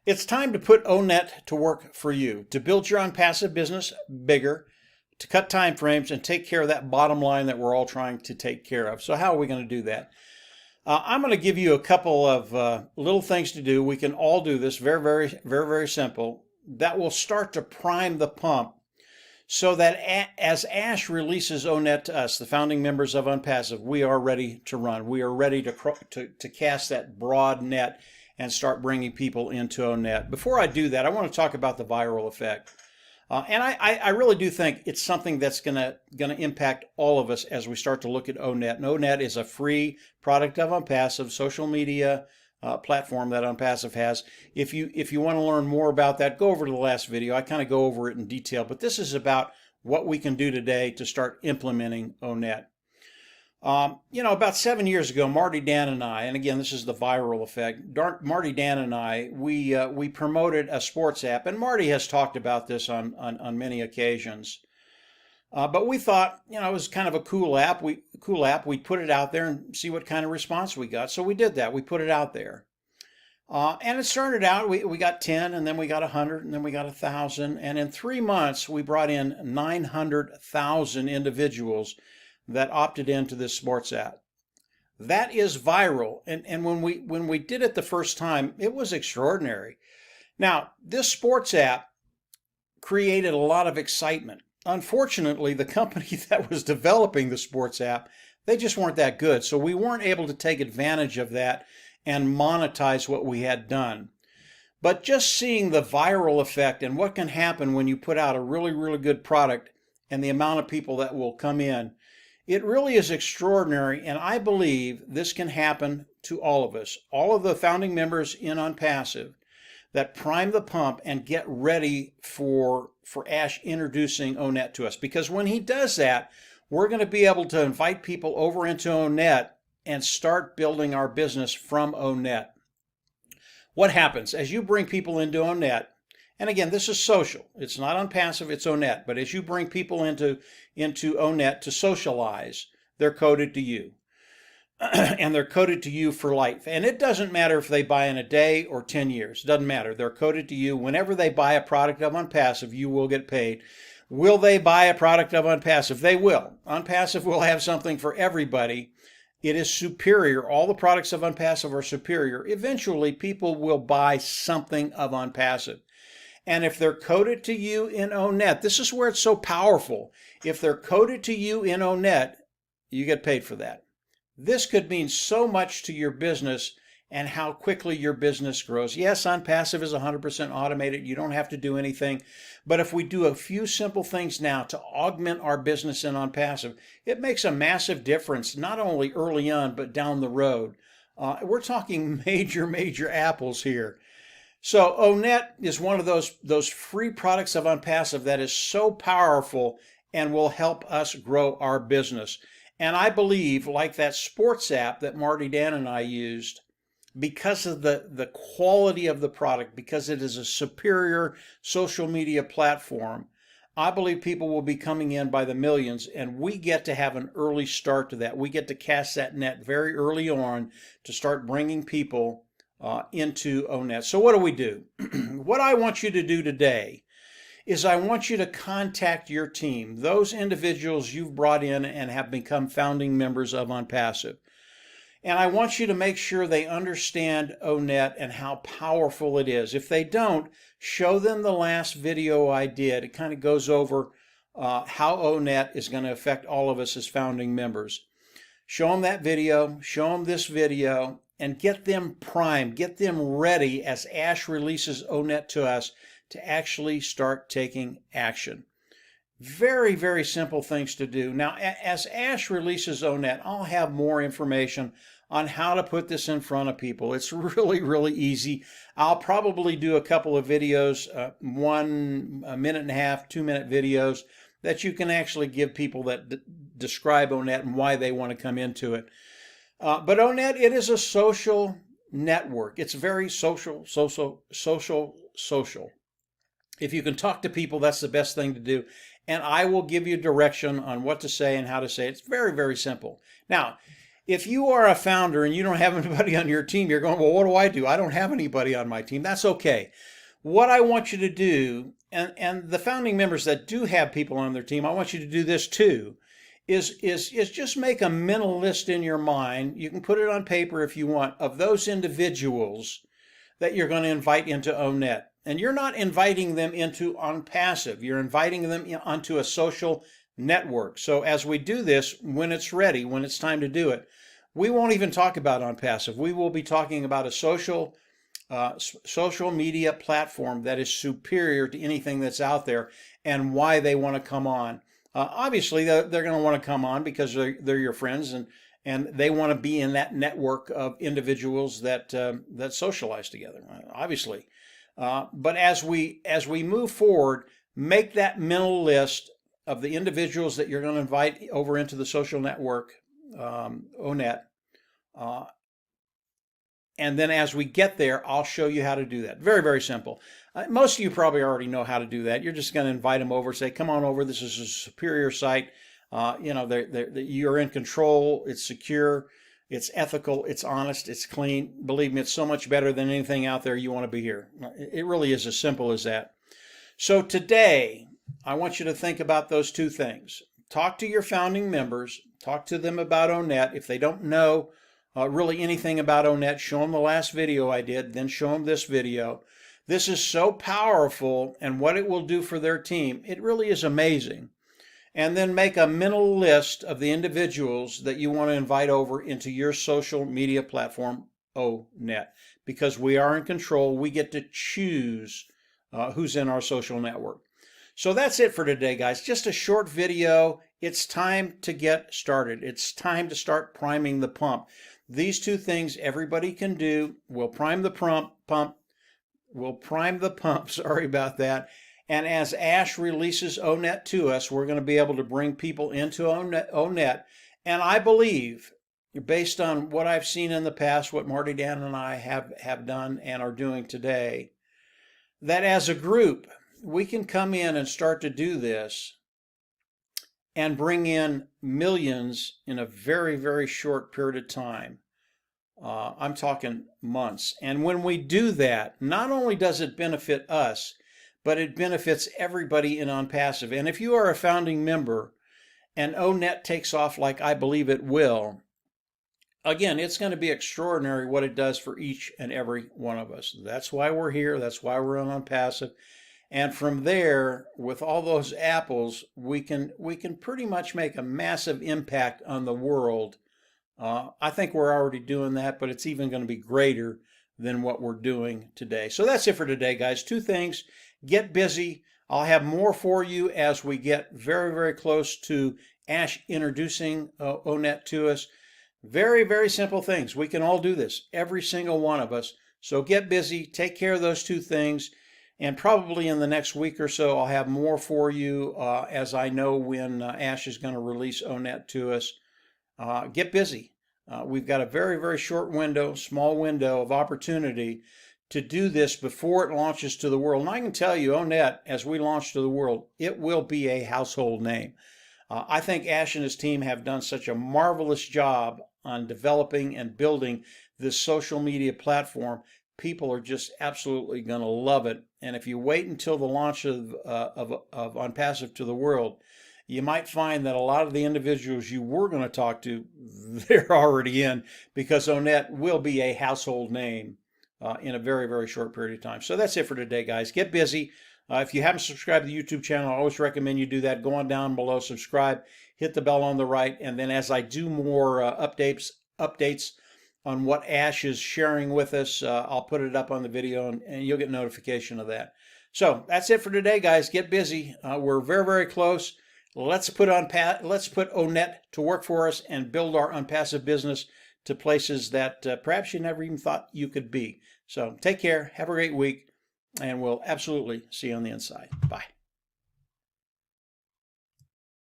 It's time to put Onet to work for you, to build your Onpassive business bigger, to cut time frames and take care of that bottom line that we're all trying to take care of. So how are we going to do that? I'm going to give you a couple of little things to do. We can all do this, very, very, very, very simple. That will start to prime the pump so that as Ash releases Onet to us, the founding members of Onpassive, we are ready to run. We are ready to cast that broad net and start bringing people into Onet. Before I do that, I want to talk about the viral effect. And I really do think it's something that's gonna impact all of us as we start to look at Onet. And Onet is a free product of Onpassive, social media platform that Onpassive has. If you want to learn more about that, go over to the last video. I kind of go over it in detail, but this is about what we can do today to start implementing Onet. About 7 years ago, Marty, Dan, and I, and again, this is the viral effect. Marty, Dan, and I, we promoted a sports app, and Marty has talked about this on many occasions. But we thought, it was kind of a cool app. We'd put it out there and see what kind of response we got. So we did that. We put it out there. And it started out, we got 10, and then we got 100, and then we got 1,000. And in 3 months, we brought in 900,000 individuals that opted into this sports app. That is viral. And when we did it the first time, it was extraordinary. Now, this sports app created a lot of excitement. Unfortunately, the company that was developing the sports app, they just weren't that good. So we weren't able to take advantage of that and monetize what we had done. But just seeing the viral effect and what can happen when you put out a really, really good product and the amount of people that will come in, it really is extraordinary, and I believe this can happen to all of us, all of the founding members in Onpassive that prime the pump and get ready for Ash introducing Onet to us. Because when he does that, we're going to be able to invite people over into Onet and start building our business from Onet. What happens as you bring people into Onet? And again, this is social. It's not Onpassive, it's Onet. But as you bring people into Onet to socialize, they're coded to you. And they're coded to you for life. And it doesn't matter if they buy in a day or 10 years. It doesn't matter. They're coded to you. Whenever they buy a product of Onpassive, you will get paid. Will they buy a product of Onpassive? They will. Onpassive will have something for everybody. It is superior. All the products of Onpassive are superior. Eventually, people will buy something of Onpassive. And if they're coded to you in Onet, this is where it's so powerful. If they're coded to you in Onet, you get paid for that. This could mean so much to your business and how quickly your business grows. Yes, Onpassive is 100% automated. You don't have to do anything. But if we do a few simple things now to augment our business in Onpassive, it makes a massive difference, not only early on, but down the road. We're talking major apples here. So Onet is one of those free products of Onpassive that is so powerful and will help us grow our business. And I believe, like that sports app that Marty, Dan, and I used, because of the quality of the product, because it is a superior social media platform, I believe people will be coming in by the millions, and we get to have an early start to that. We get to cast that net very early on to start bringing people into Onet. So what do we do? What I want you to do today is I want you to contact your team, those individuals you've brought in and have become founding members of Onpassive. And I want you to make sure they understand Onet and how powerful it is. If they don't, show them the last video I did. It kind of goes over how Onet is going to affect all of us as founding members. Show them that video, show them this video, and get them primed, get them ready as Ash releases Onet to us to actually start taking action. Very, very simple things to do. Now, as Ash releases Onet, I'll have more information on how to put this in front of people. It's really, really easy. I'll probably do a couple of videos, 1 minute and a half, 2-minute videos that you can actually give people that describe Onet and why they want to come into it. But Onet, it is a social network. It's very social. If you can talk to people, that's the best thing to do. And I will give you direction on what to say and how to say it. It's very, very simple. Now, If you are a founder and you don't have anybody on your team, you're going, well, what do I do? I don't have anybody on my team. That's okay. What I want you to do, and the founding members that do have people on their team, I want you to do this too, is just make a mental list in your mind. You can put it on paper if you want, of those individuals that you're going to invite into Onet. And you're not inviting them into Onpassive. You're inviting them onto a social network. So as we do this, when it's ready, when it's time to do it, we won't even talk about Onpassive. We will be talking about a social media platform that is superior to anything that's out there and why they want to come on. Obviously, they're going to want to come on because they're your friends and they want to be in that network of individuals that socialize together. Obviously, but as we move forward, make that mental list of the individuals that you're going to invite over into the social network, Onet. And then as we get there, I'll show you how to do that. Very, very simple. Most of you probably already know how to do that. You're just going to invite them over, say, come on over. This is a superior site. You're in control. It's secure. It's ethical. It's honest. It's clean. Believe me, it's so much better than anything out there. You want to be here. It really is as simple as that. So today, I want you to think about those two things. Talk to your founding members. Talk to them about Onet. If they don't know really anything about Onet, show them the last video I did, then show them this video. This is so powerful, and what it will do for their team, it really is amazing. And then make a mental list of the individuals that you want to invite over into your social media platform, Onet, because we are in control. We get to choose who's in our social network. So that's it for today, guys. Just a short video. It's time to get started. It's time to start priming the pump. These two things everybody can do. We'll prime the pump. We'll prime the pump. Sorry about that. And as Ash releases Onet to us, we're going to be able to bring people into Onet. And I believe, based on what I've seen in the past, what Marty, Dan, and I have done and are doing today, that as a group, we can come in and start to do this and bring in millions in a very, very short period of time. I'm talking months. And when we do that, not only does it benefit us, but it benefits everybody in Onpassive. And if you are a founding member and Onet takes off like I believe it will, again, it's going to be extraordinary what it does for each and every one of us. That's why we're here. That's why we're on Onpassive. And from there, with all those apples, we can pretty much make a massive impact on the world. I think we're already doing that, but it's even going to be greater than what we're doing today. So that's it for today, guys. Two things. Get busy. I'll have more for you as we get very, very close to Ash introducing Onet to us. Very, very simple things. We can all do this, every single one of us. So get busy. Take care of those two things. And probably in the next week or so, I'll have more for you as I know when Ash is going to release Onet to us. Get busy. We've got a very, very short window, small window of opportunity to do this before it launches to the world. And I can tell you, Onet, as we launch to the world, it will be a household name. I think Ash and his team have done such a marvelous job on developing and building this social media platform. People are just absolutely going to love it. And if you wait until the launch of Onpassive to the world, you might find that a lot of the individuals you were going to talk to, they're already in, because Onet will be a household name in a very, very short period of time. So that's it for today, guys. Get busy. If you haven't subscribed to the YouTube channel, I always recommend you do that. Go on down below, subscribe, hit the bell on the right, and then as I do more updates on what Ash is sharing with us, I'll put it up on the video, and you'll get notification of that. So that's it for today, guys. Get busy. We're very, very close. Let's put Onet to work for us and build our Onpassive business to places that perhaps you never even thought you could be. So take care. Have a great week, and we'll absolutely see you on the inside. Bye.